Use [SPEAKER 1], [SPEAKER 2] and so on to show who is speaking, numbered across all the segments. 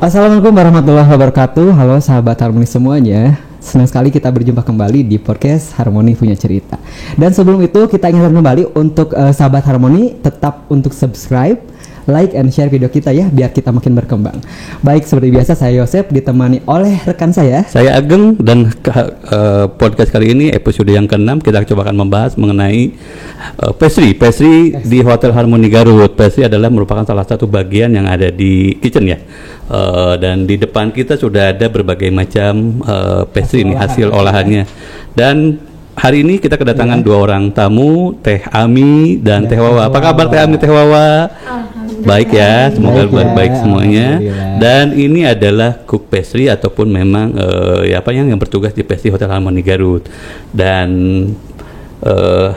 [SPEAKER 1] Assalamualaikum warahmatullahi wabarakatuh. Halo sahabat Harmoni semuanya. Senang sekali kita berjumpa kembali di podcast Harmoni Punya Cerita. Dan sebelum itu kita ingatkan kembali untuk sahabat Harmoni tetap untuk subscribe, like and share video kita ya, biar kita makin berkembang. Baik, seperti biasa saya Yosep ditemani oleh rekan saya
[SPEAKER 2] Ageng, dan podcast kali ini episode yang ke-6 kita coba akan membahas mengenai pastry di Hotel Harmoni Garut. Pastry adalah merupakan salah satu bagian yang ada di kitchen ya. Dan di depan kita sudah ada berbagai macam pastry ini, hasil olahannya. Dan hari ini kita kedatangan dua orang tamu, Teh Ami dan Teh Wawa. Apa kabar Teh Ami, Teh Wawa? Baik ya, semoga baik semuanya. Dan ini adalah cook pastry ataupun memang yang bertugas di pastry Hotel Harmoni Garut. Dan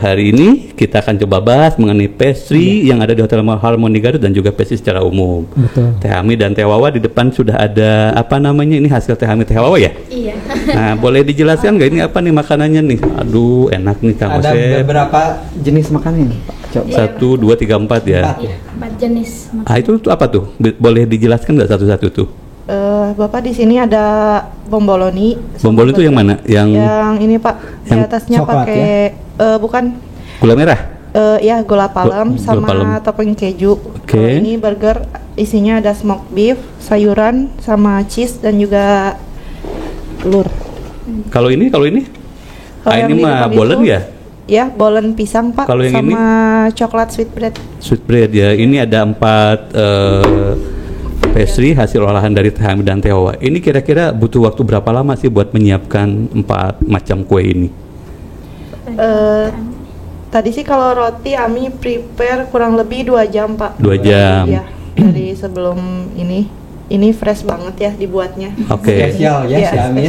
[SPEAKER 2] hari ini kita akan coba bahas mengenai pastry yang ada di Hotel Harmoni Garut dan juga pastry secara umum. Betul. Teh Ami dan Teh Wawa di depan sudah ada apa namanya, ini hasil Teh Ami Teh Wawa ya? Iya. Nah, boleh dijelaskan nggak ini apa nih makanannya nih? Aduh, enak nih Kang Osep.
[SPEAKER 1] Ada beberapa jenis makanan nih, Pak.
[SPEAKER 2] Coba. 1, 2, 3, 4 ya.
[SPEAKER 3] 4 jenis.
[SPEAKER 2] Ah, itu apa tuh? Boleh dijelaskan nggak satu-satu tuh?
[SPEAKER 4] Bapak di sini ada bomboloni.
[SPEAKER 2] Bomboloni itu yang mana? Yang
[SPEAKER 4] ini Pak, di atasnya pakai bukan
[SPEAKER 2] gula merah.
[SPEAKER 4] Ya gula palem sama topping keju.
[SPEAKER 2] Okay.
[SPEAKER 4] Ini burger isinya ada smoked beef, sayuran sama cheese dan juga telur.
[SPEAKER 2] Kalau ini? Ini mah bolen ya?
[SPEAKER 4] Ya, bolen pisang Pak.
[SPEAKER 2] Kalau yang
[SPEAKER 4] sama coklat sweet bread.
[SPEAKER 2] Sweet bread ya. Ini ada 4 pastry hasil olahan dari Teh Ami dan Teh Wawa. Ini kira-kira butuh waktu berapa lama sih buat menyiapkan 4 macam kue ini?
[SPEAKER 4] Tadi sih kalau roti Ami prepare kurang lebih 2 jam Pak.
[SPEAKER 2] 2 jam.
[SPEAKER 4] Ya, dari sebelum ini fresh banget ya dibuatnya.
[SPEAKER 2] Oke.
[SPEAKER 1] Spesial ya, si Ami.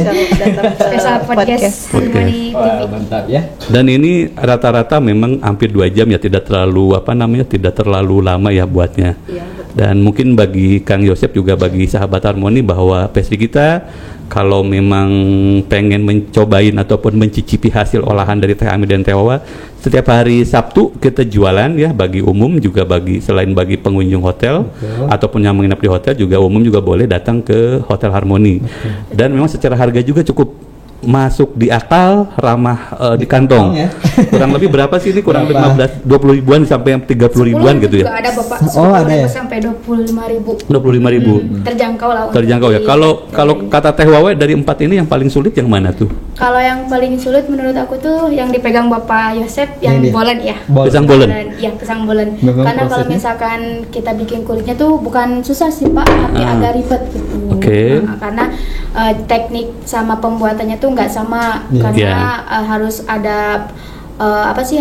[SPEAKER 3] Spesial podcast Harmoni TV.
[SPEAKER 1] Mantap ya.
[SPEAKER 2] Dan ini rata-rata memang hampir 2 jam ya, tidak terlalu tidak terlalu lama ya buatnya.
[SPEAKER 4] Iya,
[SPEAKER 2] dan mungkin bagi Kang Yosep juga bagi sahabat Harmoni bahwa pastry kita kalau memang pengen mencobain ataupun mencicipi hasil olahan dari Teh Ami dan Teh Wawa, setiap hari Sabtu kita jualan ya, bagi umum juga, selain bagi pengunjung hotel ataupun yang menginap di hotel juga umum juga boleh datang ke Hotel Harmoni. Dan memang secara harga juga cukup masuk di akal, ramah di kantong ya. Kurang lebih berapa sih ini? Kurang lebih 15-20 ribuan sampai 30 ribuan gitu ya.
[SPEAKER 3] Ada Bapak.
[SPEAKER 1] Ada ya.
[SPEAKER 3] Sampai 25.000.
[SPEAKER 2] 25.000.
[SPEAKER 3] Terjangkau lah.
[SPEAKER 2] Terjangkau ya. Kalau kata Teh Wawa dari 4 ini yang paling sulit yang mana tuh?
[SPEAKER 3] Kalau yang paling sulit menurut aku tuh yang dipegang Bapak Yosep yang bolen ya.
[SPEAKER 2] Pisang bolen.
[SPEAKER 3] Iya, pisang bolen.
[SPEAKER 1] prosesnya.
[SPEAKER 3] Karena kalau misalkan kita bikin kulitnya tuh bukan susah sih Pak, tapi agak ribet gitu.
[SPEAKER 2] Oke.
[SPEAKER 3] Karena teknik sama pembuatannya tuh nggak sama, karena harus ada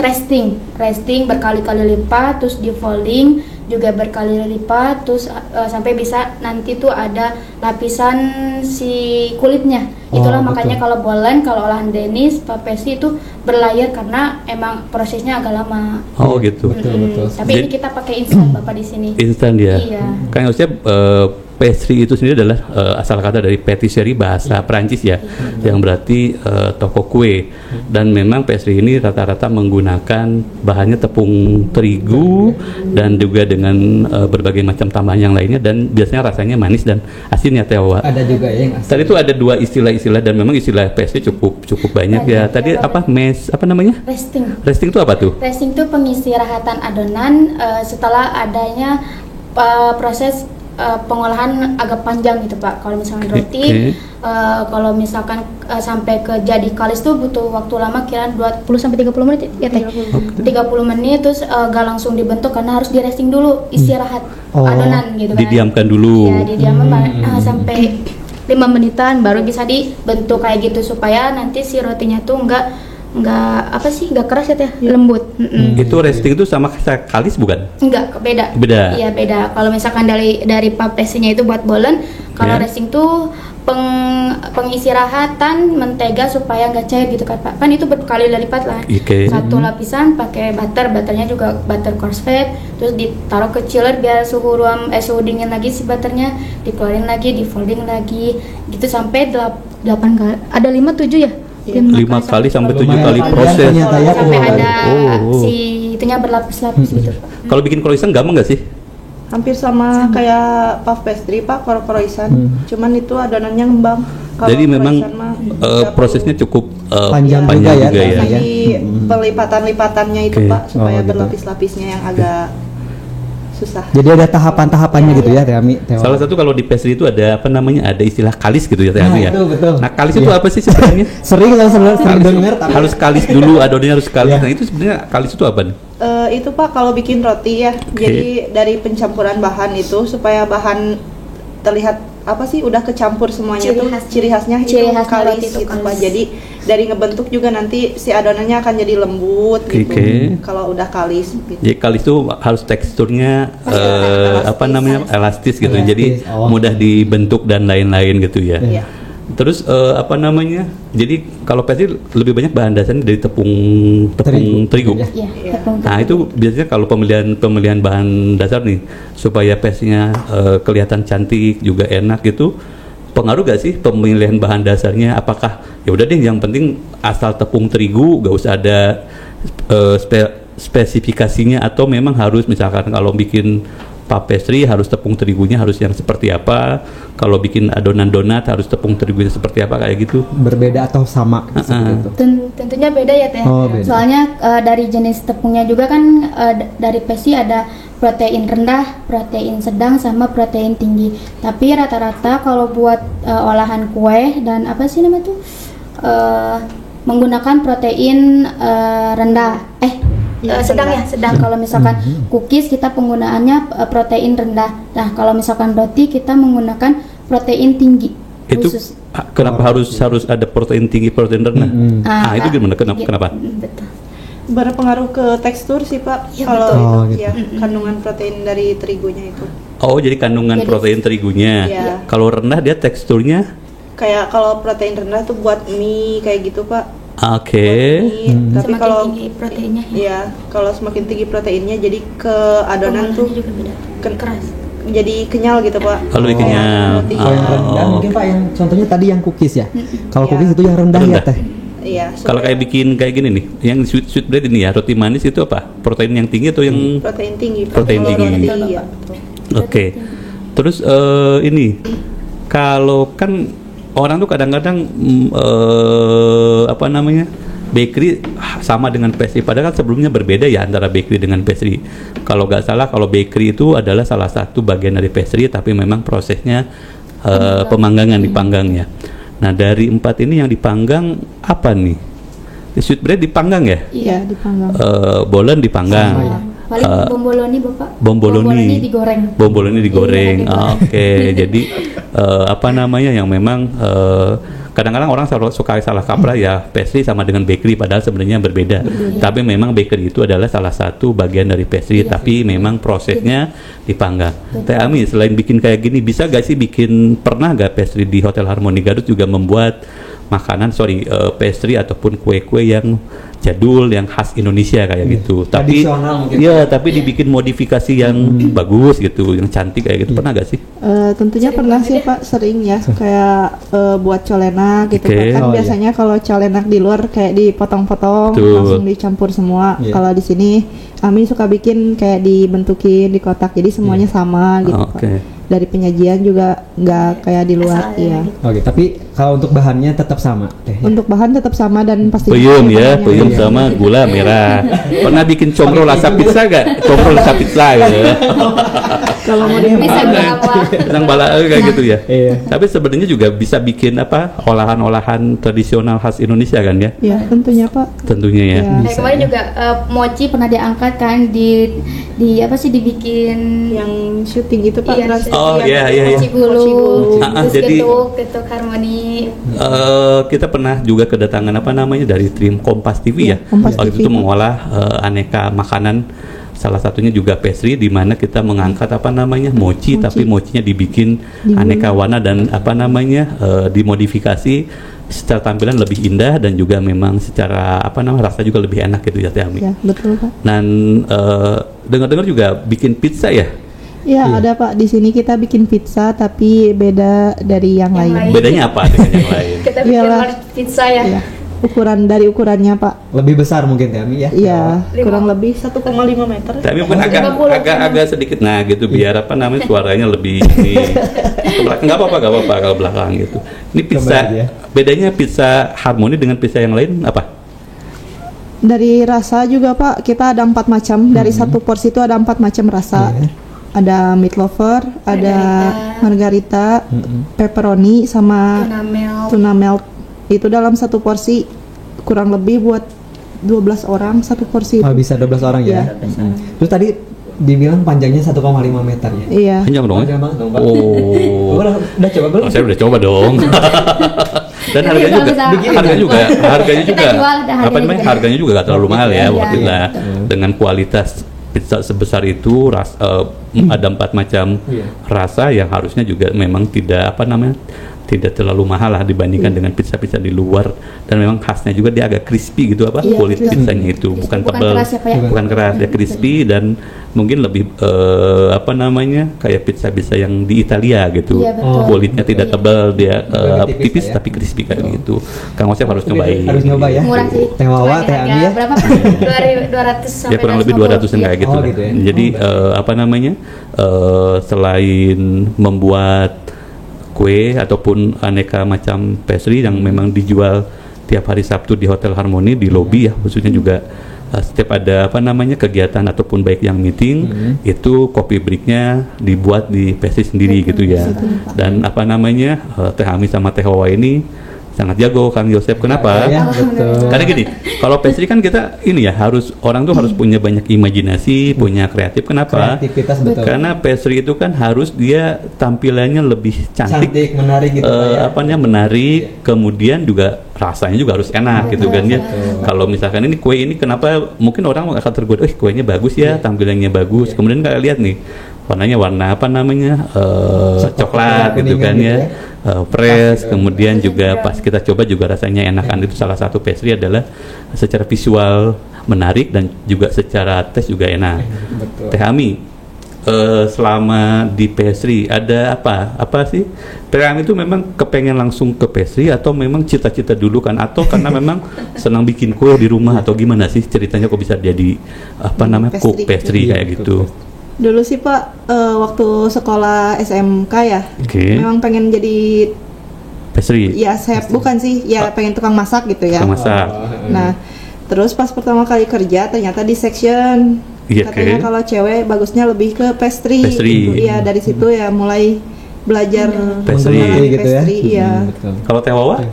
[SPEAKER 3] resting berkali-kali lipat, terus di folding juga berkali lipat, terus sampai bisa nanti tuh ada lapisan si kulitnya. Itulah makanya kalau bolen, kalau olahan Denis, pastry itu berlayar karena emang prosesnya agak lama.
[SPEAKER 2] Oh gitu.
[SPEAKER 1] Betul.
[SPEAKER 3] Tapi ini kita pakai instan Bapak di sini.
[SPEAKER 2] Instan ya.
[SPEAKER 3] Iya.
[SPEAKER 2] Kang Yosep, pastry itu sendiri adalah asal kata dari patisserie bahasa Prancis ya, yang berarti toko kue. Dan memang pastry ini rata-rata menggunakan bahannya tepung terigu dan juga dengan berbagai macam tambahan yang lainnya, dan biasanya rasanya manis dan asin ya Teh Wawa.
[SPEAKER 1] Ada juga ya yang asin.
[SPEAKER 2] Tadi itu ada 2 istilah dan memang istilah pastry cukup banyak ya. Tadi apa namanya?
[SPEAKER 3] Resting.
[SPEAKER 2] Resting itu apa tuh?
[SPEAKER 3] Resting itu pengistirahatan adonan setelah adanya proses pengolahan agak panjang gitu Pak. Kalau misalkan roti, kalau misalkan sampai ke jadi kalis tuh butuh waktu lama, kira 20 sampai 30 menit ya Teh. 30 menit, terus gak langsung dibentuk karena harus di resting dulu, istirahat adonan gitu kan.
[SPEAKER 2] Didiamkan dulu.
[SPEAKER 3] Ya, didiamkan sampai 5 menitan baru bisa dibentuk kayak gitu, supaya nanti si rotinya tuh nggak keras ya Teh, lembut.
[SPEAKER 2] Itu resting itu sama kalis bukan?
[SPEAKER 3] Enggak, beda. Iya, beda. Kalau misalkan dari pastinya itu buat bolen, kalau resting tuh pengistirahatan mentega supaya nggak cair gitu kan Pak. Kan itu berkali lipat lah. Satu lapisan pakai butternya juga butter coarse fat, terus ditaruh ke chiller biar suhu dingin lagi si butternya, dikeluarin lagi, di folding lagi gitu sampai 8 kali. Ada 5-7 ya?
[SPEAKER 2] 5 kali sampai 7 kali proses.
[SPEAKER 3] Sampai ada si itunya berlapis-lapis gitu.
[SPEAKER 2] Kalau bikin croissant gampang nggak sih?
[SPEAKER 4] Hampir sama kayak puff pastry Pak, kalau croissant. Cuman itu adonannya ngembang. Kalau
[SPEAKER 2] Jadi memang
[SPEAKER 4] croissant mah nggak
[SPEAKER 2] prosesnya
[SPEAKER 4] perlu.
[SPEAKER 2] cukup
[SPEAKER 1] Panjang juga ya,
[SPEAKER 2] juga ya.
[SPEAKER 1] Teh.
[SPEAKER 4] Di pelipatan-lipatannya itu
[SPEAKER 2] Oke.
[SPEAKER 4] Pak, supaya
[SPEAKER 1] Oh, gitu.
[SPEAKER 4] berlapis-lapisnya yang agak susah.
[SPEAKER 1] Jadi ada tahapan-tahapannya gitu ya, Teh Ami. Teh
[SPEAKER 2] Salah satu kalau di pastry itu ada apa namanya, ada istilah kalis gitu ya Teh
[SPEAKER 1] Nah,
[SPEAKER 2] Ami ya.
[SPEAKER 1] itu betul.
[SPEAKER 2] Nah kalis
[SPEAKER 1] Iya.
[SPEAKER 2] itu apa sih sebenarnya?
[SPEAKER 1] sering kalau sering
[SPEAKER 2] Kalis
[SPEAKER 1] dengar tapi
[SPEAKER 2] harus kalis dulu, adonannya harus kalis.
[SPEAKER 1] Iya.
[SPEAKER 2] Nah itu sebenarnya kalis itu apa nih?
[SPEAKER 4] Itu Pak kalau bikin roti ya, jadi dari pencampuran bahan itu supaya bahan terlihat apa sih udah kecampur semuanya
[SPEAKER 3] Ciri
[SPEAKER 4] tuh
[SPEAKER 3] khas.
[SPEAKER 4] ciri khasnya
[SPEAKER 3] Ciri
[SPEAKER 4] itu
[SPEAKER 3] khasnya
[SPEAKER 4] kalis
[SPEAKER 3] roti itu
[SPEAKER 4] gitu
[SPEAKER 3] kalis.
[SPEAKER 4] Pak. Jadi dari ngebentuk juga nanti si adonannya akan jadi lembut gitu.
[SPEAKER 2] Oke.
[SPEAKER 4] Kalau udah kalis gitu.
[SPEAKER 2] Jadi kalis itu harus teksturnya apa namanya, elastis gitu.
[SPEAKER 1] Elastis,
[SPEAKER 2] Jadi
[SPEAKER 1] oh.
[SPEAKER 2] mudah dibentuk dan lain-lain gitu ya.
[SPEAKER 4] Iya.
[SPEAKER 2] Terus apa namanya? Jadi kalau pastry lebih banyak bahan dasarnya dari tepung terigu.
[SPEAKER 1] Ya.
[SPEAKER 3] Iya,
[SPEAKER 4] Iya.
[SPEAKER 3] tepung
[SPEAKER 2] Nah itu biasanya kalau pemilihan bahan dasar nih supaya pastry-nya kelihatan cantik juga enak gitu, pengaruh gak sih pemilihan bahan dasarnya? Apakah ya udah deh yang penting asal tepung terigu, gak usah ada spesifikasinya, atau memang harus misalkan kalau bikin puff pastry harus tepung terigunya harus yang seperti apa, kalau bikin adonan donat harus tepung terigunya seperti apa, kayak gitu?
[SPEAKER 1] berbeda atau sama seperti itu.
[SPEAKER 3] Tentunya beda ya Teh.
[SPEAKER 1] Oh, beda.
[SPEAKER 3] Soalnya dari jenis tepungnya juga kan dari pastry ada protein rendah, protein sedang, sama protein tinggi. Tapi rata-rata kalau buat olahan kue dan apa sih namanya tuh menggunakan protein rendah. Sedang ya, sedang. Kalau misalkan cookies kita penggunaannya protein rendah. Nah, kalau misalkan roti kita menggunakan protein tinggi.
[SPEAKER 2] Itu
[SPEAKER 3] khusus.
[SPEAKER 2] kenapa harus ada protein tinggi, protein rendah? Itu gimana? Kenapa?
[SPEAKER 3] Betul.
[SPEAKER 4] Berpengaruh ke tekstur sih Pak.
[SPEAKER 3] Iya,
[SPEAKER 4] Kalau
[SPEAKER 1] betul. Oh,
[SPEAKER 4] itu
[SPEAKER 1] gitu.
[SPEAKER 4] ya kandungan protein dari terigunya itu.
[SPEAKER 2] Oh, jadi kandungan
[SPEAKER 3] Jadi-
[SPEAKER 2] protein terigunya.
[SPEAKER 4] Iya.
[SPEAKER 2] Kalau rendah dia teksturnya.
[SPEAKER 4] Kayak kalau protein rendah tuh buat mie kayak gitu Pak.
[SPEAKER 2] Oke.
[SPEAKER 4] Mie. Tapi
[SPEAKER 3] Semakin
[SPEAKER 4] kalau
[SPEAKER 3] tinggi proteinnya ya.
[SPEAKER 4] iya, kalau semakin tinggi proteinnya jadi ke adonan
[SPEAKER 3] Pengolahannya
[SPEAKER 4] tuh
[SPEAKER 3] juga beda. Keras.
[SPEAKER 4] jadi kenyal gitu Pak.
[SPEAKER 2] Oh, lebih
[SPEAKER 4] Kayak
[SPEAKER 2] kenyal.
[SPEAKER 4] roti.
[SPEAKER 1] Kalau yang rendah
[SPEAKER 2] Oh.
[SPEAKER 1] mungkin Pak, yang contohnya tadi yang cookies ya. Kalau
[SPEAKER 4] Iya.
[SPEAKER 1] cookies itu yang rendah,
[SPEAKER 2] Rendah.
[SPEAKER 1] ya Teh.
[SPEAKER 4] Iya.
[SPEAKER 2] Kalau kayak bikin kayak gini nih, yang sweet bread ini ya, roti manis itu apa? Protein yang tinggi atau yang
[SPEAKER 4] protein tinggi.
[SPEAKER 2] Protein
[SPEAKER 4] Kalau
[SPEAKER 2] tinggi.
[SPEAKER 4] roti, iya, betul.
[SPEAKER 2] Oke. Terus ini kalau kan orang tuh kadang-kadang apa namanya, bakery sama dengan pastry, padahal kan sebelumnya berbeda ya antara bakery dengan pastry. Kalau nggak salah, kalau bakery itu adalah salah satu bagian dari pastry, tapi memang prosesnya pemanggangan, dipanggangnya. Nah dari 4 ini yang dipanggang apa nih? Sweet bread dipanggang ya?
[SPEAKER 4] Iya, dipanggang.
[SPEAKER 2] Bolen dipanggang.
[SPEAKER 1] Sama ya.
[SPEAKER 3] Paling bomboloni Bapak.
[SPEAKER 2] Bomboloni
[SPEAKER 3] digoreng.
[SPEAKER 2] Bomboloni digoreng.
[SPEAKER 3] Iya, digoreng.
[SPEAKER 2] Oke, jadi apa namanya yang memang kadang-kadang orang suka salah kaprah ya, pastry sama dengan bakery, padahal sebenarnya berbeda. Tapi memang bakery itu adalah salah satu bagian dari pastry,
[SPEAKER 3] Iya.
[SPEAKER 2] tapi memang prosesnya dipanggang. Teh Ami, selain bikin kayak gini, bisa gak sih pernah gak pastry di Hotel Harmony Garut juga membuat pastry ataupun kue-kue yang jadul, yang khas Indonesia kayak gitu. Tapi
[SPEAKER 1] Tradisional mungkin.
[SPEAKER 2] ya, tapi dibikin modifikasi yang bagus gitu, yang cantik kayak gitu. Pernah gak sih?
[SPEAKER 4] Tentunya
[SPEAKER 3] Sering
[SPEAKER 4] pernah
[SPEAKER 3] banget
[SPEAKER 4] sih
[SPEAKER 3] ya.
[SPEAKER 4] Pak, sering ya kayak buat colenak gitu
[SPEAKER 2] Oke.
[SPEAKER 4] Pak. Kan
[SPEAKER 1] Oh, iya.
[SPEAKER 4] biasanya kalau colenak di luar kayak dipotong-potong
[SPEAKER 2] Betul.
[SPEAKER 4] langsung dicampur semua.
[SPEAKER 1] Iya.
[SPEAKER 4] Kalau di sini kami suka bikin kayak dibentukin di kotak, jadi semuanya sama gitu
[SPEAKER 2] Oke.
[SPEAKER 4] Pak. Dari penyajian juga nggak kayak di luar,
[SPEAKER 3] Asalnya
[SPEAKER 4] iya.
[SPEAKER 3] gitu.
[SPEAKER 1] Oke, tapi kalau untuk bahannya tetap sama, Teh. ya?
[SPEAKER 4] Untuk bahan tetap sama dan pasti
[SPEAKER 2] Peyem ya, peyem
[SPEAKER 1] Iya.
[SPEAKER 2] sama gula merah. Pernah bikin combro rasa pizza gak? Combro rasa pizza gitu ya.
[SPEAKER 4] Kalau mau di
[SPEAKER 3] Bisa berapa?
[SPEAKER 2] Tentang bala kayak gitu ya.
[SPEAKER 1] Iya.
[SPEAKER 2] Tapi sebenarnya juga bisa bikin olahan-olahan tradisional khas Indonesia kan ya?
[SPEAKER 4] Ya, tentunya Pak.
[SPEAKER 2] Tentunya ya.
[SPEAKER 4] Iya.
[SPEAKER 3] Kayak
[SPEAKER 1] Bisa,
[SPEAKER 3] kemarin
[SPEAKER 1] ya.
[SPEAKER 3] juga mochi pernah diangkat kan di apa sih dibikin
[SPEAKER 4] Yang syuting itu Pak,
[SPEAKER 3] Iya,
[SPEAKER 4] Trans-
[SPEAKER 2] Oh,
[SPEAKER 4] yang
[SPEAKER 2] iya, iya, iya.
[SPEAKER 3] mochi gulu,
[SPEAKER 4] Mochi gulu.
[SPEAKER 3] terus
[SPEAKER 2] Jadi-
[SPEAKER 3] getuk harmoni.
[SPEAKER 2] Kita pernah juga kedatangan dari tim Kompas TV ya.
[SPEAKER 4] Iya, Kompas
[SPEAKER 2] Waktu
[SPEAKER 4] TV.
[SPEAKER 2] itu mengolah aneka makanan, salah satunya juga pastry, di mana kita mengangkat mochi, tapi mochinya dibikin aneka warna dan dimodifikasi secara tampilan lebih indah, dan juga memang secara rasa juga lebih enak gitu ya Teh Ami.
[SPEAKER 4] Ya, betul Pak.
[SPEAKER 2] Dan dengar-dengar juga bikin pizza ya.
[SPEAKER 4] Ya,
[SPEAKER 1] Iya.
[SPEAKER 4] ada Pak. Di sini kita bikin pizza tapi beda dari yang lain.
[SPEAKER 3] lain.
[SPEAKER 2] Bedanya apa dengan yang lain?
[SPEAKER 3] Kita bikin
[SPEAKER 4] Iyalah.
[SPEAKER 3] market pizza ya.
[SPEAKER 4] Iya. dari ukurannya Pak.
[SPEAKER 1] Lebih besar mungkin Teh Ami ya.
[SPEAKER 4] Iya, kurang lebih 1,5 meter.
[SPEAKER 2] Tapi mungkin agak sedikit sedikit biar apa namanya suaranya lebih ke belakang. Nggak apa-apa kalau belakang gitu. Ini pizza, bedanya pizza Harmoni dengan pizza yang lain apa?
[SPEAKER 4] Dari rasa juga Pak, kita ada 4 macam. Dari satu porsi itu ada 4 macam rasa. Ada meat lover, ada margarita, pepperoni, sama tuna melt. Itu dalam satu porsi kurang lebih buat 12 orang satu porsi.
[SPEAKER 1] Oh, bisa 12 orang ya. Terus tadi dibilang panjangnya 1,5 meter ya.
[SPEAKER 4] Iya.
[SPEAKER 2] Panjang dong.
[SPEAKER 1] Panjang banget dong, Pak.
[SPEAKER 2] Oh.
[SPEAKER 1] Udah coba belum?
[SPEAKER 2] Oh, saya udah coba dong. Dan harganya juga apa namanya? Harganya juga gak terlalu mahal ya, waktu itu dengan kualitas pizza sebesar itu ada 4 macam rasa yang harusnya juga memang tidak tidak terlalu mahal lah dibandingkan dengan pizza-pizza di luar, dan memang khasnya juga dia agak crispy gitu kulit pizzanya itu bukan tebal, bukan keras ya, crispy dan mungkin lebih kayak pizza-pizza yang di Italia gitu. Kulitnya tidak tebal, dia tipis tapi crispy kayak gitu. Kang Osep harus nyobain.
[SPEAKER 1] Harus nyoba ya.
[SPEAKER 3] Murah sih.
[SPEAKER 1] Teh Wawa, Teh Ami ya.
[SPEAKER 3] Berapa? 200 sampai
[SPEAKER 2] Ya kurang lebih 200-an kayak gitu.
[SPEAKER 1] Gitu ya.
[SPEAKER 2] Jadi selain membuat kue ataupun aneka macam pastry yang memang dijual tiap hari Sabtu di Hotel Harmoni di lobi ya, khususnya juga setiap ada kegiatan ataupun baik yang meeting itu kopi breaknya dibuat di pastry sendiri gitu ya. Dan Teh Ami sama Teh Wawa ini sangat jago, Kang Yosep. Kenapa?
[SPEAKER 1] Ya, betul.
[SPEAKER 2] Karena gini, kalau pastry kan kita orang tuh harus punya banyak imajinasi, punya kreatif. Kenapa?
[SPEAKER 1] Kreativitas, betul.
[SPEAKER 2] Karena pastry itu kan harus dia tampilannya lebih cantik,
[SPEAKER 1] menarik gitu ya.
[SPEAKER 2] Menarik, kemudian juga rasanya juga harus enak gitu kan ya. Kalau misalkan ini kue ini, kenapa mungkin orang akan tergoda, kuenya bagus ya, tampilannya bagus. Kemudian kalian lihat nih, warnanya warna coklat gitu kan ya. Fresh, kemudian juga pas kita coba juga rasanya enakan. Itu salah satu pastry adalah secara visual menarik dan juga secara tes juga enak. Teh Ami, selama di pastry ada apa sih? Teh Ami itu memang kepengen langsung ke pastry atau memang cita-cita dulu kan, atau karena memang senang bikin kue di rumah, atau gimana sih ceritanya kok bisa jadi cook pastry kayak gitu?
[SPEAKER 4] Dulu sih Pak, waktu sekolah SMK ya, memang pengen jadi
[SPEAKER 2] pastry.
[SPEAKER 4] Ya chef, bukan sih, ya pengen tukang masak gitu ya.
[SPEAKER 2] Tukang masak.
[SPEAKER 4] Nah, terus pas pertama kali kerja ternyata di section katanya kalau cewek bagusnya lebih ke pastry. Iya, dari situ ya mulai belajar
[SPEAKER 2] pastry
[SPEAKER 1] gitu ya.
[SPEAKER 4] Iya.
[SPEAKER 2] Kalau Teh Wawa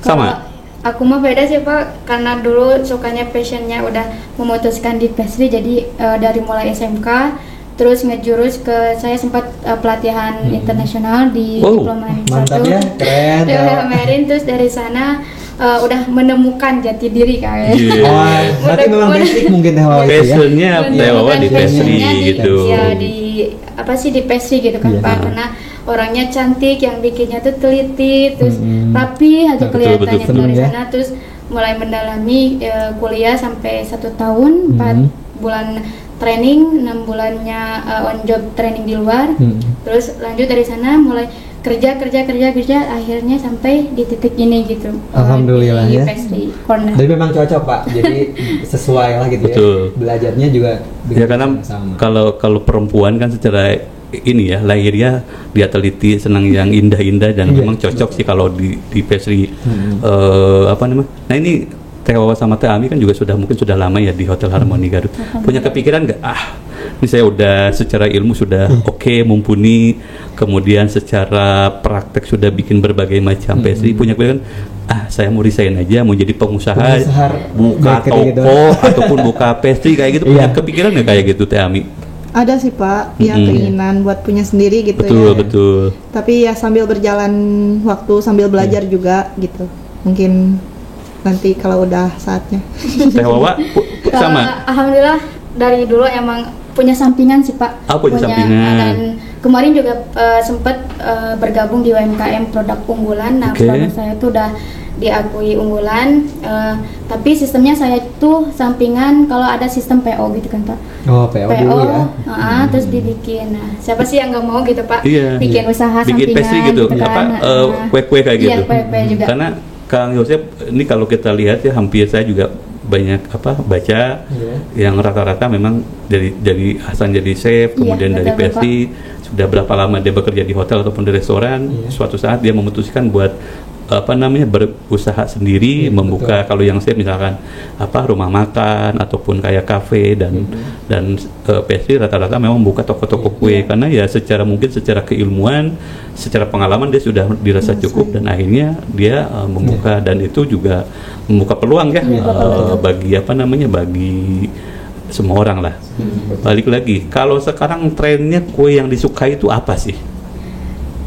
[SPEAKER 2] sama?
[SPEAKER 3] Aku mah beda sih Pak, karena dulu sukanya passionnya udah memutuskan di pastry, jadi dari mulai SMK terus ngejurus ke, saya sempat pelatihan internasional di diploma
[SPEAKER 1] mantap ya, keren
[SPEAKER 3] kemarin. Terus dari sana udah menemukan jati diri kayak
[SPEAKER 1] berarti memang basic mungkin Teh Wawa itu ya.
[SPEAKER 2] Passionnya Teh Wawa di pastry gitu
[SPEAKER 3] ya, di pastry gitu kan Pak, karena orangnya cantik, yang bikinnya tuh teliti, terus rapi aja kelihatannya dari sana. Terus mulai mendalami kuliah sampai 1 tahun, 4 bulan training, 6 bulannya on job training di luar. Terus lanjut dari sana mulai kerja, akhirnya sampai di titik ini gitu.
[SPEAKER 1] Alhamdulillah
[SPEAKER 3] di
[SPEAKER 1] ya.
[SPEAKER 3] pastry corner.
[SPEAKER 1] Jadi memang cocok Pak, jadi sesuai lah gitu.
[SPEAKER 2] Betul.
[SPEAKER 1] Ya. Belajarnya juga
[SPEAKER 2] ya, karena kalau perempuan kan secara ini ya, lahirnya dia teliti, senang yang indah-indah, dan memang cocok sih kalau di pastry. Nah ini Teh Wawa sama Teh Ami kan juga mungkin sudah lama ya di Hotel Harmoni Garut. Punya kepikiran nggak? Ini saya udah secara ilmu sudah oke, mumpuni, kemudian secara praktek sudah bikin berbagai macam pastry. Punya kepikiran, saya mau resign aja, mau jadi pengusaha buka toko gitu, ataupun buka pastry kayak gitu. Punya kepikiran nggak kayak gitu Teh Ami?
[SPEAKER 4] Ada sih Pak, ya keinginan buat punya sendiri gitu.
[SPEAKER 2] Betul.
[SPEAKER 4] Tapi ya sambil berjalan waktu, sambil belajar juga gitu. Mungkin nanti kalau udah saatnya.
[SPEAKER 2] Teh Wawa sama?
[SPEAKER 3] Alhamdulillah dari dulu emang punya sampingan sih Pak.
[SPEAKER 2] Punya sampingan.
[SPEAKER 3] Dan kemarin juga sempat bergabung di UMKM produk unggulan. Nah, produk saya tuh udah diakui unggulan, tapi sistemnya saya tuh sampingan kalau ada sistem PO gitu kan Pak.
[SPEAKER 1] PO dulu ya.
[SPEAKER 3] Terus dibikin. Nah, siapa sih yang nggak mau gitu Pak?
[SPEAKER 2] Iya,
[SPEAKER 3] bikin usaha
[SPEAKER 2] bikin
[SPEAKER 3] sampingan
[SPEAKER 2] pastry gitu,
[SPEAKER 3] kan.
[SPEAKER 2] kue-kue kayak gitu.
[SPEAKER 3] Iya, kue-kue juga.
[SPEAKER 2] Karena Kang Yosep, ini kalau kita lihat ya hampir saya juga banyak baca yang rata-rata memang dari Hasan jadi chef, kemudian dari Persi sudah berapa lama dia bekerja di hotel ataupun di restoran. Suatu saat dia memutuskan buat berusaha sendiri, membuka kalau yang chef misalkan rumah makan ataupun kayak kafe dan Persi rata-rata memang membuka toko-toko kue karena ya secara keilmuan, secara pengalaman dia sudah dirasa cukup dan akhirnya dia membuka dan itu juga membuka peluang ya bagi bagi semua orang lah. Balik lagi, kalau sekarang trennya kue yang disukai itu apa sih?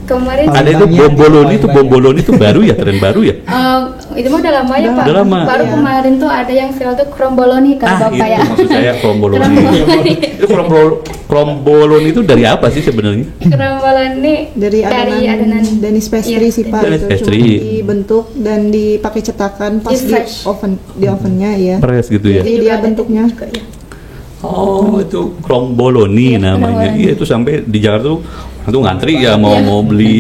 [SPEAKER 3] Kemarin
[SPEAKER 2] ada itu bomboloni itu baru ya, tren baru ya?
[SPEAKER 3] Itu mah udah lama ya Pak.
[SPEAKER 2] Udah lama.
[SPEAKER 3] Baru kemarin tuh ada yang viral tuh kromboloni kan Bapak ya.
[SPEAKER 2] Maksud saya kromboloni. Itu kromboloni itu dari apa sih sebenarnya?
[SPEAKER 3] Kromboloni
[SPEAKER 4] dari adonan Danish pastry sih Pak.
[SPEAKER 2] Danish
[SPEAKER 4] Itu
[SPEAKER 2] pastry.
[SPEAKER 4] cuma dibentuk dan dipakai cetakan pas di ovennya ya.
[SPEAKER 2] Press gitu ya.
[SPEAKER 4] Jadi dia bentuknya.
[SPEAKER 2] Oh, itu kromboloni namanya. Iya, itu sampai di Jakarta tuh ngantri ya mau beli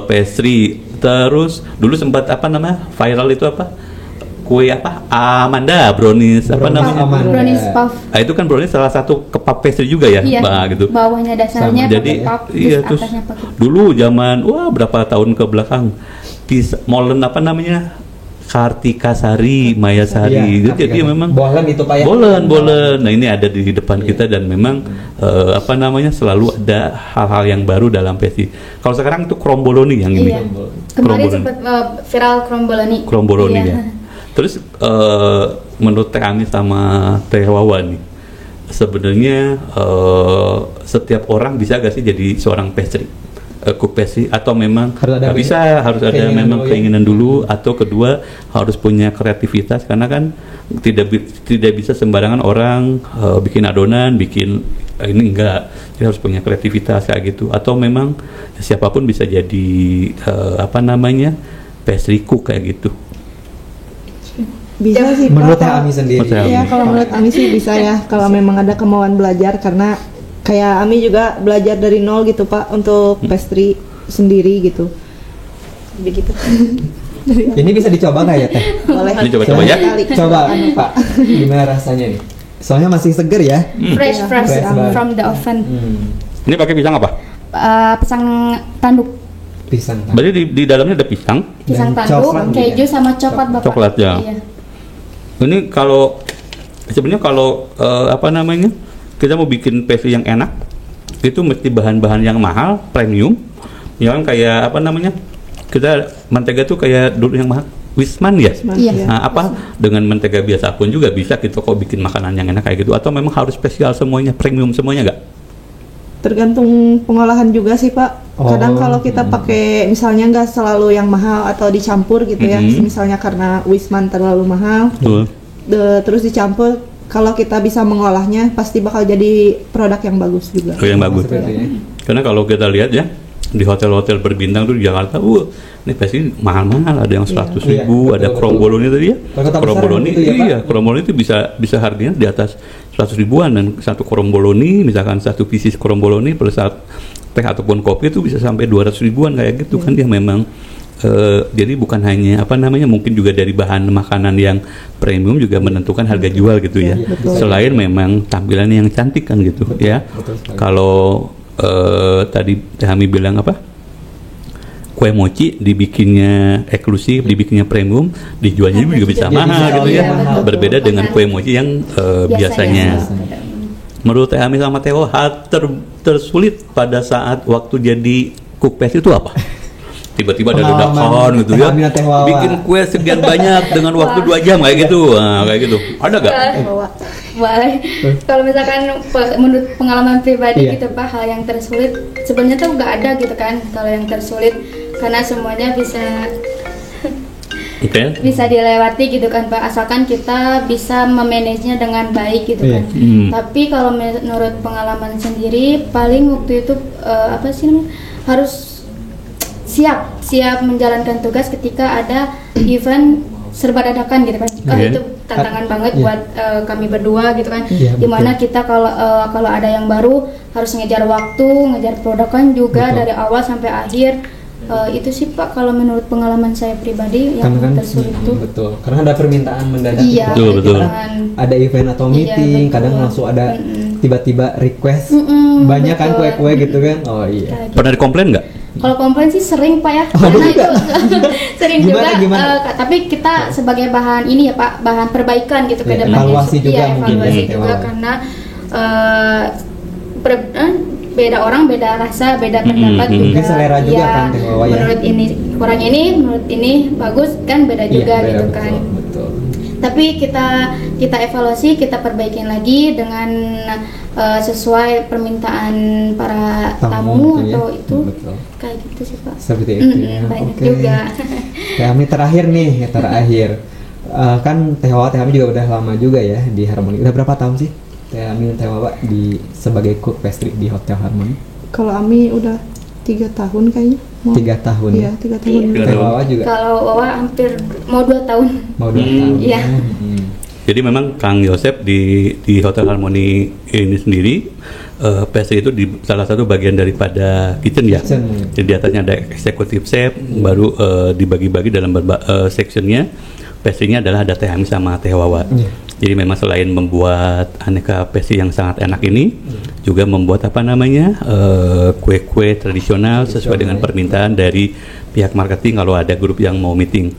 [SPEAKER 2] pastry. Terus dulu sempat viral itu kue Amanda brownies
[SPEAKER 3] brownies puff.
[SPEAKER 2] Itu kan brownies salah satu kepap pastry juga ya, gitu.
[SPEAKER 3] Bawahnya dasarnya
[SPEAKER 2] jadi
[SPEAKER 3] puff,
[SPEAKER 2] terus dulu zaman berapa tahun ke belakang molen Kartika Sari, Maya Sari, gitu. Jadi memang
[SPEAKER 1] bolen itu Pak ya.
[SPEAKER 2] Bolen. Nah, ini ada di depan kita dan memang selalu ada hal-hal yang baru dalam pastry. Kalau sekarang itu kromboloni yang ini.
[SPEAKER 3] Kemarin sempat viral kromboloni.
[SPEAKER 2] Ya. Terus menurut Teh Ami sama Teh Wawa nih, sebenarnya setiap orang bisa gak sih jadi seorang pastry? Cook pastry atau memang harus ada memang keinginan dulu atau kedua harus punya kreativitas karena kan tidak bisa sembarangan orang bikin adonan bikin ini enggak, dia harus punya kreativitas kayak gitu atau memang siapapun bisa jadi pastry cook kayak gitu.
[SPEAKER 4] Bisa sih Pak.
[SPEAKER 1] Menurut Ami sendiri.
[SPEAKER 4] Ya kalau menurut Ami sih bisa ya kalau memang ada kemauan belajar karena kayak Ami juga belajar dari nol gitu Pak untuk pastry sendiri gitu. Begitu.
[SPEAKER 1] Ini bisa dicoba nggak ya Teh?
[SPEAKER 4] Boleh.
[SPEAKER 2] Dicoba ya.
[SPEAKER 1] Coba Pak, gimana rasanya nih? Soalnya masih seger ya.
[SPEAKER 3] Fresh from the oven.
[SPEAKER 2] Ini pakai pisang apa?
[SPEAKER 3] Pisang tanduk.
[SPEAKER 1] Pisang tanduk.
[SPEAKER 2] Berarti di dalamnya ada pisang
[SPEAKER 3] Tanduk, keju sama coklat Bapak.
[SPEAKER 2] Coklat ya. Iya. Ini sebenarnya kalau kita mau bikin pastry yang enak itu mesti bahan-bahan yang mahal, premium. Ya kan kayak kita mentega tuh kayak dulu yang mahal Wisman ya.
[SPEAKER 3] Iya.
[SPEAKER 2] Nah, dengan mentega biasa pun juga bisa kita kok bikin makanan yang enak kayak gitu atau memang harus spesial semuanya, premium semuanya enggak?
[SPEAKER 4] Tergantung pengolahan juga sih Pak. Kadang kalau kita pakai misalnya nggak selalu yang mahal atau dicampur gitu ya. Misalnya karena Wisman terlalu mahal. Terus dicampur. Kalau kita bisa mengolahnya pasti bakal jadi produk yang bagus juga.
[SPEAKER 2] Yang bagus. Karena kalau kita lihat ya di hotel-hotel berbintang tuh di Jakarta, ini pasti mahal-mahal, ada yang 100.000, ada kromboloni tadi ya. Kromboloni kromboloni itu bisa harganya di atas 100 ribuan dan satu kromboloni misalkan satu pieces kromboloni plus teh ataupun kopi itu bisa sampai 200 ribuan kayak gitu kan dia memang. Jadi bukan hanya mungkin juga dari bahan makanan yang premium juga menentukan harga jual gitu ya. Selain memang tampilannya yang cantik kan gitu ya. Kalau tadi Kami bilang kue mochi dibikinnya eksklusif, dibikinnya premium, dijualnya juga bisa mahal gitu ya. Berbeda dengan kue mochi yang biasanya. Menurut Kami sama Theo, hal tersulit pada saat waktu jadi cook pastry itu apa? Tiba-tiba ada ledakan gitu ya, bikin kue sekian banyak dengan waktu 2 jam kayak gitu, kayak gitu, ada gak?
[SPEAKER 3] Kalau misalkan menurut pengalaman pribadi gitu Pak, hal yang tersulit sebenarnya tuh nggak ada gitu kan, kalau yang tersulit karena semuanya bisa dilewati gitu kan Pak, asalkan kita bisa memanagenya dengan baik gitu kan. Tapi kalau menurut pengalaman sendiri, paling waktu itu harus siap menjalankan tugas ketika ada event serba dadakan gitu kan. Itu tantangan banget buat kami berdua gitu kan. Dimana kita kalau ada yang baru harus ngejar waktu, ngejar produk kan juga dari awal sampai akhir. Itu sih Pak kalau menurut pengalaman saya pribadi yang
[SPEAKER 1] Karena kan
[SPEAKER 3] tersulit itu.
[SPEAKER 1] betul. Karena ada permintaan mendadak.
[SPEAKER 3] Iya,
[SPEAKER 2] Betul, betul.
[SPEAKER 1] Ada event atau
[SPEAKER 3] Iya,
[SPEAKER 1] meeting,
[SPEAKER 3] betul.
[SPEAKER 1] kadang langsung ada tiba-tiba request banyak kan
[SPEAKER 3] betul.
[SPEAKER 1] kue-kue gitu kan. Oh iya.
[SPEAKER 3] Kayak gitu.
[SPEAKER 2] Pernah dikomplain nggak?
[SPEAKER 3] Kalau komplain sih sering Pak ya,
[SPEAKER 1] Oh,
[SPEAKER 3] karena
[SPEAKER 1] juga?
[SPEAKER 3] itu sering
[SPEAKER 1] Gimana,
[SPEAKER 3] juga.
[SPEAKER 1] gimana?
[SPEAKER 3] Tapi kita sebagai bahan ini ya Pak, bahan perbaikan gitu ke
[SPEAKER 1] Iya,
[SPEAKER 3] depannya.
[SPEAKER 1] evaluasi juga
[SPEAKER 3] Iya,
[SPEAKER 1] mungkin
[SPEAKER 3] evaluasi
[SPEAKER 1] ya,
[SPEAKER 3] juga
[SPEAKER 1] Tewal.
[SPEAKER 3] karena beda orang, beda rasa, beda pendapat juga.
[SPEAKER 1] Mungkin selera juga
[SPEAKER 3] Iya,
[SPEAKER 1] kan, Tewal, ya.
[SPEAKER 3] menurut ini kurang ini, menurut ini bagus kan beda juga
[SPEAKER 1] Iya,
[SPEAKER 3] gitu
[SPEAKER 1] betul,
[SPEAKER 3] kan.
[SPEAKER 1] Betul.
[SPEAKER 3] Tapi kita evaluasi, kita perbaikin lagi dengan sesuai permintaan para tamu
[SPEAKER 1] gitu ya.
[SPEAKER 3] atau itu
[SPEAKER 1] Betul.
[SPEAKER 3] kayak gitu sih Pak.
[SPEAKER 1] Seperti itu ya.
[SPEAKER 3] Banyak
[SPEAKER 1] Oke.
[SPEAKER 3] juga.
[SPEAKER 1] Kami terakhir nih, terakhir. Kan Teh Ami juga udah lama juga ya di Harmoni. Udah berapa tahun sih Teh Ami dan Teh Wawa di sebagai cook pastry di Hotel Harmoni?
[SPEAKER 4] Kalau Ami udah 3 tahun kayaknya.
[SPEAKER 1] 3 tahun
[SPEAKER 4] Iya,
[SPEAKER 1] ya.
[SPEAKER 4] 3 tahun.
[SPEAKER 2] Iya.
[SPEAKER 1] Teh Wawa juga
[SPEAKER 3] Kalau Wawa hampir mau 2 tahun.
[SPEAKER 1] mau 2 tahun.
[SPEAKER 3] Iya.
[SPEAKER 2] Jadi memang Kang Yosep di Hotel Harmoni ini sendiri pastry itu di salah satu bagian daripada kitchen ya.
[SPEAKER 1] Kitchen.
[SPEAKER 2] Jadi di atasnya ada executive chef, baru dibagi-bagi dalam sectionnya. Pastry-nya adalah ada Teh Ami sama Teh Wawa.
[SPEAKER 1] Iya.
[SPEAKER 2] Jadi memang selain membuat aneka pastry yang sangat enak ini, juga membuat apa namanya kue-kue tradisional sesuai dengan permintaan dari pihak marketing kalau ada grup yang mau meeting.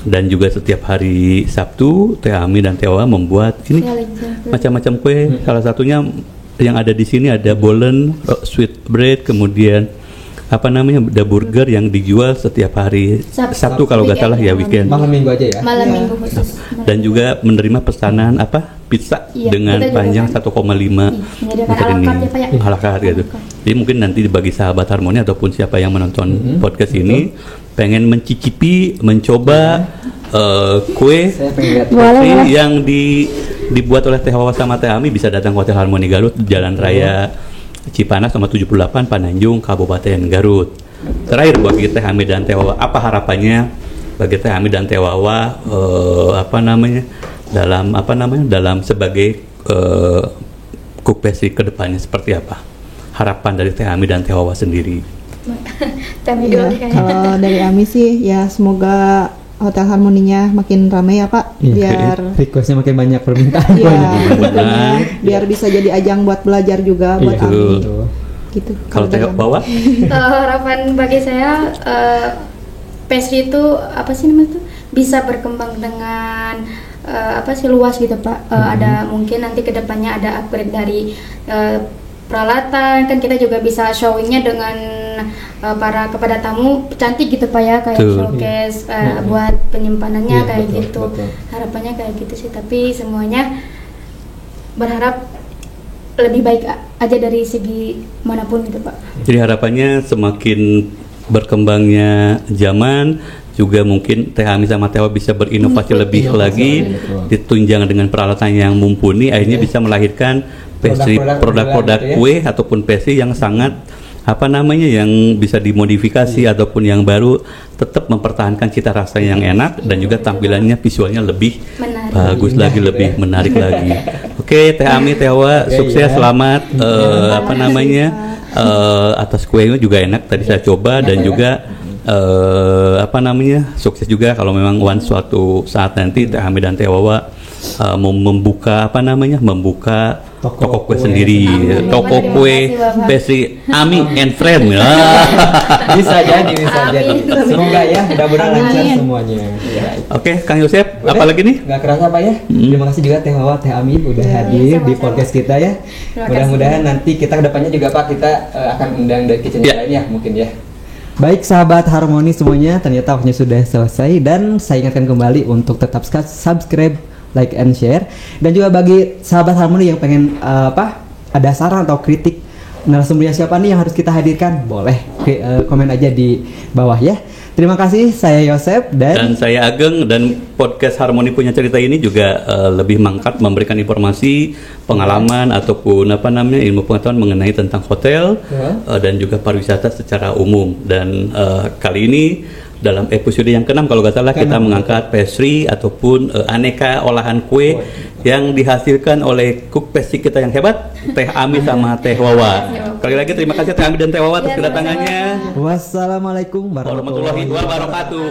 [SPEAKER 2] Dan juga setiap hari Sabtu Teh Ami dan Teh Wawa membuat ini macam-macam kue. Salah satunya yang ada di sini ada bolen, sweet bread, kemudian apa namanya ada burger yang dijual setiap hari Sabtu kalau nggak salah ya weekend.
[SPEAKER 1] Malam minggu aja ya.
[SPEAKER 3] Malam
[SPEAKER 4] Iya.
[SPEAKER 3] minggu khusus.
[SPEAKER 2] Dan juga menerima pesanan apa pizza
[SPEAKER 3] Iya,
[SPEAKER 2] dengan
[SPEAKER 3] kita juga
[SPEAKER 2] panjang
[SPEAKER 3] kan.
[SPEAKER 2] 1,5
[SPEAKER 3] Menyediakan
[SPEAKER 2] meter
[SPEAKER 3] ala
[SPEAKER 2] ini.
[SPEAKER 3] carte ya, Pak, ya?
[SPEAKER 2] Ala carte gitu.
[SPEAKER 3] Ala carte.
[SPEAKER 2] Jadi mungkin nanti bagi sahabat Harmoni ataupun siapa yang menonton podcast ini pengen mencicipi, mencoba kue
[SPEAKER 1] Saya pengen lihat.
[SPEAKER 2] pastry yang dibuat oleh Teh Wawa sama Teh Ami, bisa datang ke Hotel Harmoni Garut, Jalan Raya Cipanas nomor 78 Pananjung, Kabupaten Garut. Terakhir bagi Teh Ami dan Teh Wawa, apa harapannya bagi Teh Ami dan Teh Wawa dalam sebagai cook pastry ke depannya seperti apa? Harapan dari Teh Ami dan Teh Wawa sendiri.
[SPEAKER 3] Tapi
[SPEAKER 4] Iya,
[SPEAKER 3] dulu deh kayaknya.
[SPEAKER 4] kalau dari Ami sih ya semoga Hotel Harmoninya makin ramai ya Pak,
[SPEAKER 1] Iya,
[SPEAKER 4] biar
[SPEAKER 1] requestnya makin banyak permintaan
[SPEAKER 4] ya,
[SPEAKER 1] kuenya.
[SPEAKER 4] tentunya, biar bisa jadi ajang buat belajar juga buat
[SPEAKER 1] Iya,
[SPEAKER 4] Ami.
[SPEAKER 1] betul.
[SPEAKER 4] Gitu.
[SPEAKER 2] Kalau Teh
[SPEAKER 4] dari Ami.
[SPEAKER 2] Wawa?
[SPEAKER 3] Harapan bagi saya pastry itu apa sih namanya tuh bisa berkembang dengan luas gitu Pak. Ada mungkin nanti kedepannya ada upgrade dari peralatan, kan kita juga bisa showingnya dengan kepada tamu cantik gitu Pak ya, kayak
[SPEAKER 2] Betul.
[SPEAKER 3] showcase buat penyimpanannya
[SPEAKER 1] Iya,
[SPEAKER 3] kayak
[SPEAKER 1] betul,
[SPEAKER 3] gitu.
[SPEAKER 1] betul.
[SPEAKER 3] Harapannya kayak gitu sih, tapi semuanya berharap lebih baik aja dari segi manapun gitu Pak.
[SPEAKER 2] Jadi harapannya semakin berkembangnya zaman, juga mungkin Teh Ami sama Teh Wawa bisa berinovasi lebih
[SPEAKER 1] Iya,
[SPEAKER 2] lagi,
[SPEAKER 1] betul.
[SPEAKER 2] ditunjang dengan peralatan yang mumpuni, akhirnya bisa melahirkan pastry, produk-produk
[SPEAKER 1] gitu ya.
[SPEAKER 2] kue ataupun pastry yang sangat yang bisa dimodifikasi ataupun yang baru, tetap mempertahankan cita rasa yang enak dan juga tampilannya visualnya lebih
[SPEAKER 3] Menarik.
[SPEAKER 2] bagus lagi, lebih menarik lagi. Oke, Teh Ami, Teh Wawa,
[SPEAKER 1] Oke,
[SPEAKER 2] sukses,
[SPEAKER 1] ya.
[SPEAKER 2] selamat atas kuenya juga enak tadi saya coba, dan juga sukses juga kalau memang suatu saat nanti Teh Ami dan Teh Wawa mau membuka toko kue sendiri,
[SPEAKER 3] Amin.
[SPEAKER 2] toko
[SPEAKER 3] Terima
[SPEAKER 2] kue
[SPEAKER 3] kasih, Bapak.
[SPEAKER 2] pastry Ami and Friend.
[SPEAKER 1] Bisa jadi.
[SPEAKER 3] Amin.
[SPEAKER 1] Semoga ya, mudah-mudahan lancar
[SPEAKER 4] Amin.
[SPEAKER 1] semuanya. Ya.
[SPEAKER 2] Oke, Kang Yosep, apa lagi nih?
[SPEAKER 1] Nggak kerasa Pak ya. Terima kasih juga Teh Wawa, Teh Ami udah hadir di
[SPEAKER 3] sama-sama.
[SPEAKER 1] podcast kita ya.
[SPEAKER 3] Terima
[SPEAKER 1] Mudah-mudahan nanti kita kedepannya juga Pak kita akan undang dari kitchen
[SPEAKER 2] Ya.
[SPEAKER 1] lain ya mungkin ya. Baik sahabat Harmoni semuanya, ternyata waktunya sudah selesai dan saya ingatkan kembali untuk tetap subscribe, like and share, dan juga bagi sahabat Harmoni yang pengen ada saran atau kritik narasumbernya siapa nih yang harus kita hadirkan, boleh komen aja di bawah ya. Terima kasih, saya Yosep
[SPEAKER 2] Dan saya Ageng, dan podcast Harmoni Punya Cerita ini juga lebih mangkat memberikan informasi, pengalaman ataupun ilmu pengetahuan mengenai tentang hotel dan juga pariwisata secara umum. Dan kali ini dalam episode yang ke-6 kalau nggak salah kita mengangkat pastry ataupun aneka olahan kue yang dihasilkan oleh cook pastry kita yang hebat, Teh Ami sama Teh Wawa. Sekali lagi terima kasih Teh Ami dan Teh Wawa atas kedatangannya.
[SPEAKER 1] Wassalamualaikum warahmatullahi wabarakatuh.